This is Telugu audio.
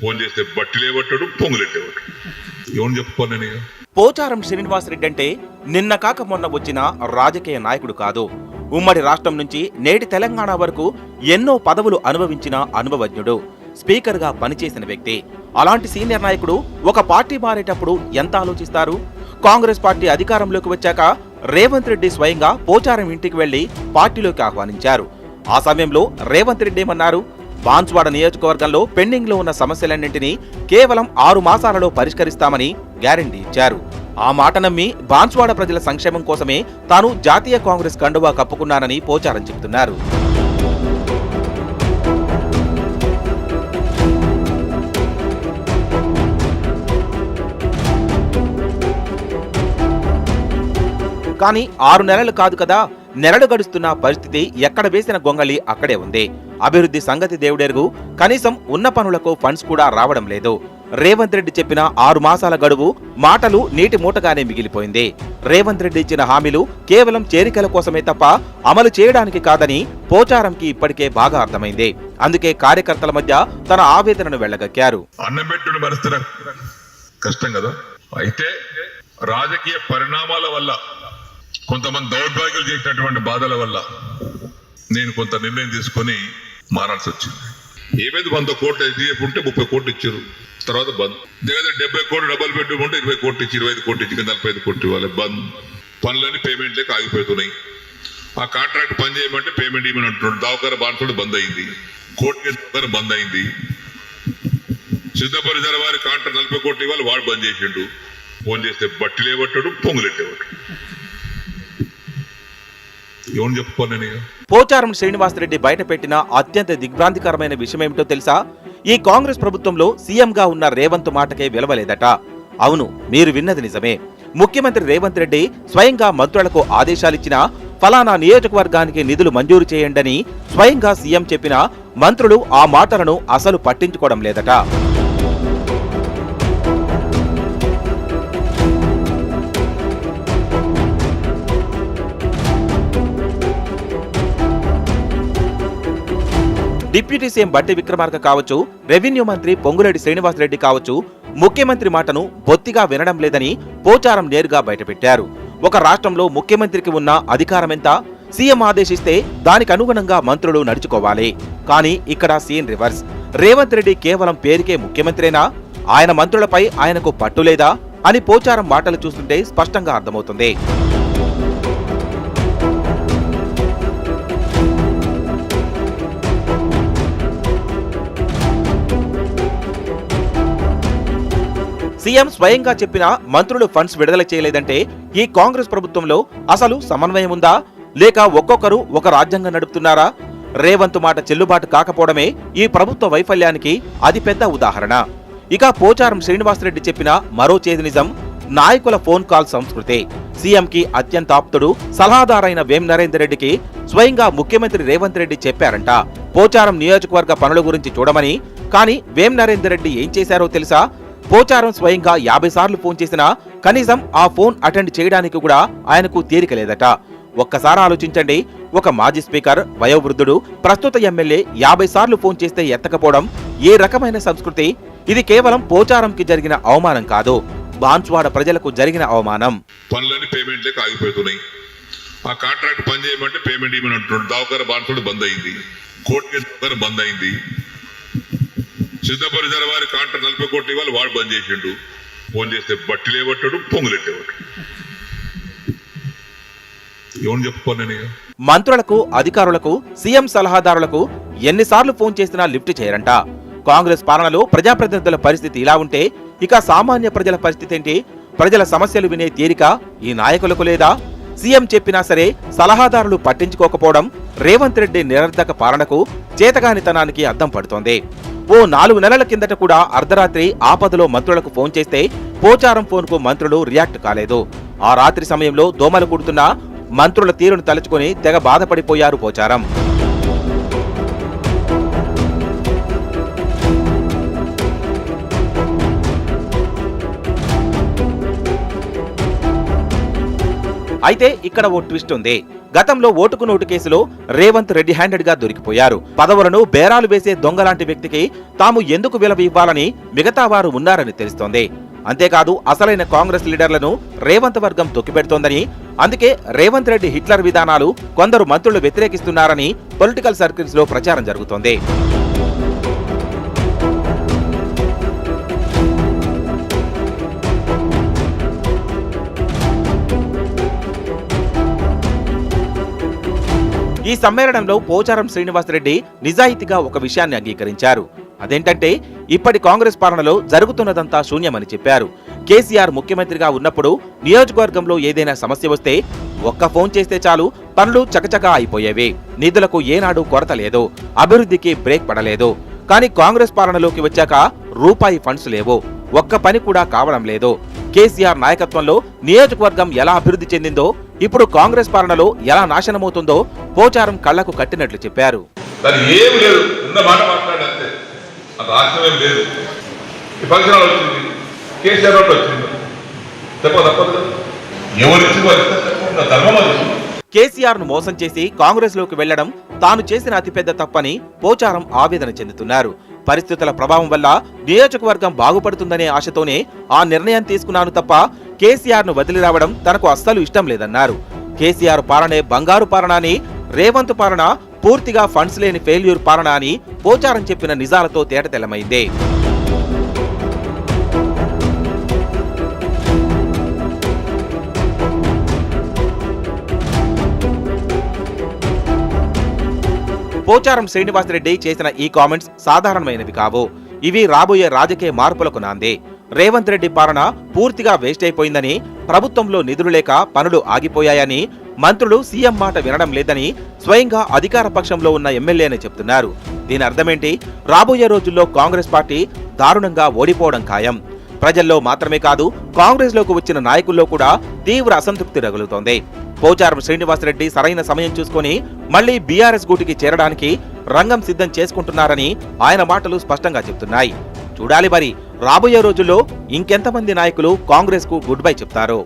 ఫోన్ చేస్తే బట్టిలేవట్టాడు, పొంగులెట్టేవాడు. ఎవరు చెప్పుకోను నేను. పోచారం శ్రీనివాసరెడ్డి అంటే నిన్న కాక మొన్న వచ్చిన రాజకీయ నాయకుడు కాదు. ఉమ్మడి రాష్ట్రం నుంచి నేటి తెలంగాణ వరకు ఎన్నో పదవులు అనుభవించిన అనుభవజ్ఞుడు, స్పీకర్గా పనిచేసిన వ్యక్తి. అలాంటి సీనియర్ నాయకుడు ఒక పార్టీ మారేటప్పుడు ఎంత ఆలోచిస్తారు? కాంగ్రెస్ పార్టీ అధికారంలోకి వచ్చాక రేవంత్ రెడ్డి స్వయంగా పోచారం ఇంటికి వెళ్లి పార్టీలోకి ఆహ్వానించారు. ఆ సమయంలో రేవంత్ రెడ్డి ఏమన్నారు? బాన్స్వాడ నియోజకవర్గంలో పెండింగ్ లో ఉన్న సమస్యలన్నింటినీ కేవలం 6 మాసాలలో పరిష్కరిస్తామని గ్యారంటీ ఇచ్చారు. ఆ మాట నమ్మి బాన్స్వాడ ప్రజల సంక్షేమం కోసమే తాను జాతీయ కాంగ్రెస్ కండువా కప్పుకున్నానని పోచారం చెబుతున్నారు. కానీ 6 నెలలు కాదు కదా, నెలలు గడుస్తున్న పరిస్థితి ఎక్కడ వేసిన గొంగళి అక్కడే ఉంది. అభివృద్ధి సంగతి దేవుడెరుగు, కనీసం ఉన్న పనులకు ఫండ్స్ కూడా రావడం లేదు. రేవంత్ రెడ్డి చెప్పిన 6 మాసాల గడువు మాటలు నీటి మూటగానే మిగిలిపోయింది. రేవంత్ రెడ్డి ఇచ్చిన హామీలు కేవలం చేరికల కోసమే తప్ప అమలు చేయడానికి కాదని పోచారంకి ఇప్పటికే బాగా అర్థమైంది. అందుకే కార్యకర్తల మధ్య తన ఆవేదనను వెళ్లగక్కారు. అన్నం పెట్టుడు పరిస్థితి కష్టం కదా. అయితే రాజకీయ పరిణామాల వల్ల, కొంతమంది దౌర్భాగ్యులు చేసినటువంటి బాధల వల్ల నేను కొంత నిర్ణయం తీసుకొని మారాల్సి వచ్చింది. ఏమైంది, 100 కోట్లు ఎస్డీఎఫ్ ఉంటే 30 కోట్లు ఇచ్చారు, తర్వాత బంద్. దగ్గర 70 కోట్లు డబల్ బెడ్రూమ్ ఉంటే 20 కోట్లు ఇచ్చి 25 కోట్లు ఇచ్చి 45 కోట్లు ఇవ్వాలి, బంద్. పనులన్నీ పేమెంట్ లేక ఆగిపోతున్నాయి. ఆ కాంట్రాక్ట్ పని చేయమంటే పేమెంట్ ఇవ్వమని అంటున్నాడు. దావకార బాన్సుడు బంద్ అయింది, కోర్టు బంద్ అయింది. సిద్ధపరి వారి కాంట్రాక్ట్ 40 కోట్లు ఇవ్వాలి, వాడు బంద్ చేసిండు. ఫోన్ చేస్తే బట్టిలేవట్టాడు, పొంగులెట్టేవాడు. ఎవరు చెప్పుకోను నేను. పోచారం శ్రీనివాసరెడ్డి బయటపెట్టిన అత్యంత దిగ్భ్రాంతికరమైన విషయమేమిటో తెలుసా? ఈ కాంగ్రెస్ ప్రభుత్వంలో సీఎంగా ఉన్న రేవంత్ మాటకే విలువలేదట. అవును, మీరు విన్నది నిజమే. ముఖ్యమంత్రి రేవంత్ రెడ్డి స్వయంగా మంత్రులకు ఆదేశాలిచ్చినా ఫలానా నియోజకవర్గానికి నిధులు మంజూరు చేయండని స్వయంగా సీఎం చెప్పినా మంత్రులు ఆ మాటలను అసలు పట్టించుకోవడం లేదట. డిప్యూటీ సీఎం బట్టి విక్రమార్క కావచ్చు, రెవెన్యూ మంత్రి పొంగులేటి శ్రీనివాసరెడ్డి కావచ్చు, ముఖ్యమంత్రి మాటను బొత్తిగా వినడం లేదని పోచారం నేరుగా బయటపెట్టారు. ఒక రాష్ట్రంలో ముఖ్యమంత్రికి ఉన్న అధికారమెంత? సీఎం ఆదేశిస్తే దానికి అనుగుణంగా మంత్రులు నడుచుకోవాలి. కానీ ఇక్కడ సీన్ రివర్స్. రేవంత్ రెడ్డి కేవలం పేరుకే ముఖ్యమంత్రేనా? ఆయన మంత్రులపై ఆయనకు పట్టులేదా అని పోచారం మాటలు చూస్తుంటే స్పష్టంగా అర్థమవుతుంది. సీఎం స్వయంగా చెప్పినా మంత్రులు ఫండ్స్ విడుదల చేయలేదంటే ఈ కాంగ్రెస్ ప్రభుత్వంలో అసలు సమన్వయం ఉందా? లేక ఒక్కొక్కరు ఒక రాజ్యాంగం నడుపుతున్నారా? రేవంత్ మాట చెల్లుబాటు కాకపోవడమే ఈ ప్రభుత్వ వైఫల్యానికి అతిపెద్ద ఉదాహరణ. ఇక పోచారం శ్రీనివాసరెడ్డి చెప్పిన మరో చేదు నిజం నాయకుల ఫోన్ కాల్ సంస్కృతి. సీఎంకి అత్యంత ఆప్తుడు, సలహాదారైన వేం నరేందర్ రెడ్డికి స్వయంగా ముఖ్యమంత్రి రేవంత్ రెడ్డి చెప్పారంట పోచారం నియోజకవర్గ పనుల గురించి చూడమని. కానీ వేం నరేందర్ రెడ్డి ఏం చేశారో తెలుసా? పోచారం స్వయంగా 50 సార్లు ఫోన్ చేసినా కనీసం ఆ ఫోన్ అటెండ్ చేయడానికి కూడా ఆయనకు తీరిక లేదట. ఒక్కసారి ఆలోచించండి. ఒక మాజీ స్పీకర్, వయోవృద్ధుడు, ప్రస్తుత ఎమ్మెల్యే 50 సార్లు ఫోన్ చేస్తే ఎత్తకపోవడం ఏ రకమైన సంస్కృతి? ఇది కేవలం పోచారంకి జరిగిన అవమానం కాదు, బాన్స్వాడ ప్రజలకు జరిగిన అవమానం. పనులన్నీ పేమెంట్ లేక ఆగిపోతున్నాయి. ఆ కాంట్రాక్ట్ పని చేయమంటే పేమెంట్ ఇవ్వమని అంటున్నాడు. దావకార బాన్సుడు బంద్ అయింది, కోర్టు బంద్ అయింది. సిద్ధపరి వారి కాంట్రాక్ట్ 40 కోట్లు ఇవ్వాలి, వాడు బంద్ చేసిండు. ఫోన్ చేస్తే బట్టిలేవట్టాడు, పొంగులెట్టేవాడు. ఎవరు చెప్పుకోను నేను. మంత్రులకు, అధికారులకు, సీఎం సలహాదారులకు ఎన్నిసార్లు ఫోన్ చేసినా లిఫ్ట్ చేయరంట. కాంగ్రెస్ పాలనలో ప్రజాప్రతినిధుల పరిస్థితి ఇలా ఉంటే ఇక సామాన్య ప్రజల పరిస్థితి ఏంటి? ప్రజల సమస్యలు వినే తీరిక ఈ నాయకులకు లేదా? సీఎం చెప్పినా సరే సలహాదారులు పట్టించుకోకపోవడం రేవంత్ రెడ్డి నిరర్ధక పాలనకు, చేతగానితనానికి అద్దం పడుతోంది. ఓ 4 నెలల కిందట కూడా అర్ధరాత్రి ఆపదలో మంత్రులకు ఫోన్ చేస్తే పోచారం ఫోన్కు మంత్రులు రియాక్ట్ కాలేదు. ఆ రాత్రి సమయంలో దోమలు కుడుతున్న మంత్రుల తీరును తలుచుకొని తెగ బాధపడిపోయారు పోచారం. అయితే ఇక్కడ ఓ ట్విస్ట్ ఉంది. గతంలో ఓటుకు నోటు కేసులో రేవంత్ రెడ్డి హ్యాండెడ్ గా దొరికిపోయారు. పదవులను బేరాలు వేసే దొంగలాంటి వ్యక్తికి తాము ఎందుకు విలువ ఇవ్వాలని మిగతా వారు ఉన్నారని తెలుస్తోంది. అంతేకాదు అసలైన కాంగ్రెస్ లీడర్లను రేవంత్ వర్గం తొక్కిపెడుతోందని, అందుకే రేవంత్ రెడ్డి హిట్లర్ విధానాలు కొందరు మంత్రులు వ్యతిరేకిస్తున్నారని పొలిటికల్ సర్కిల్స్ లో ప్రచారం జరుగుతోంది. ఈ సమ్మేళనంలో పోచారం శ్రీనివాసరెడ్డి నిజాయితీగా ఒక విషయాన్ని అంగీకరించారు. అదేంటంటే ఇప్పటి కాంగ్రెస్ పాలనలో జరుగుతున్నదంతా శూన్యమని చెప్పారు. కేసీఆర్ ముఖ్యమంత్రిగా ఉన్నప్పుడు నియోజకవర్గంలో ఏదైనా సమస్య వస్తే ఒక్క ఫోన్ చేస్తే చాలు పనులు చకచకా అయిపోయేవి. నిధులకు ఏనాడు కొరత లేదు, అభివృద్ధికి బ్రేక్ పడలేదు. కానీ కాంగ్రెస్ పాలనలోకి వచ్చాక రూపాయి ఫండ్స్ లేవు, ఒక్క పని కూడా కావడం లేదు. కేసీఆర్ నాయకత్వంలో నియోజకవర్గం ఎలా అభివృద్ధి చెందిందో, ఇప్పుడు కాంగ్రెస్ పాలనలో ఎలా నాశనమవుతుందో పోచారం కళ్లకు కట్టినట్లు చెప్పారు. ఏం లేదు, ఉన్న మాట మాట్లాడంతే, రాష్ట్రం ఏం లేదు. ఈ ఫంక్షన్ వచ్చింది, కేసీఆర్ వచ్చింది, తప్పదు. ఎవరిచ్చి ధర్మం అది. కేసీఆర్ ను మోసం చేసి కాంగ్రెస్ లోకి వెళ్లడం తాను చేసిన అతిపెద్ద తప్పని పోచారం ఆవేదన చెందుతున్నారు. పరిస్థితుల ప్రభావం వల్ల నియోజకవర్గం బాగుపడుతుందనే ఆశతోనే ఆ నిర్ణయం తీసుకున్నాను తప్ప కేసీఆర్ ను వదిలి రావడం తనకు అస్సలు ఇష్టం లేదన్నారు. కేసీఆర్ పాలనే బంగారు పాలన అని, రేవంత్ పాలన పూర్తిగా ఫండ్స్ లేని ఫెయిల్యూర్ పాలన అని పోచారం చెప్పిన నిజాలతో తేటతెల్లమైంది. పోచారం శ్రీనివాసరెడ్డి చేసిన ఈ కామెంట్స్ సాధారణమైనవి కావు. ఇవి రాబోయే రాజకీయ మార్పులకు నాందే. రేవంత్ రెడ్డి పాలన పూర్తిగా వేస్ట్ అయిపోయిందని, ప్రభుత్వంలో నిధులు లేక పనులు ఆగిపోయాయని, మంత్రులు సీఎం మాట వినడం లేదని స్వయంగా అధికార పక్షంలో ఉన్న ఎమ్మెల్యేనే చెప్తున్నారు. దీని అర్థమేంటి? రాబోయే రోజుల్లో కాంగ్రెస్ పార్టీ దారుణంగా ఓడిపోవడం ఖాయం. ప్రజల్లో మాత్రమే కాదు, కాంగ్రెస్ లోకి వచ్చిన నాయకుల్లో కూడా తీవ్ర అసంతృప్తి రగులుతోంది. పోచారం శ్రీనివాసరెడ్డి సరైన సమయం చూసుకొని మళ్లీ బీఆర్ఎస్ గూటికి చేరడానికి రంగం సిద్ధం చేసుకుంటున్నారని ఆయన మాటలు స్పష్టంగా చెప్తున్నాయి. చూడాలి మరి రాబోయే రోజుల్లో ఇంకెంతమంది నాయకులు కాంగ్రెస్ కు గుడ్ బై చెప్తారో.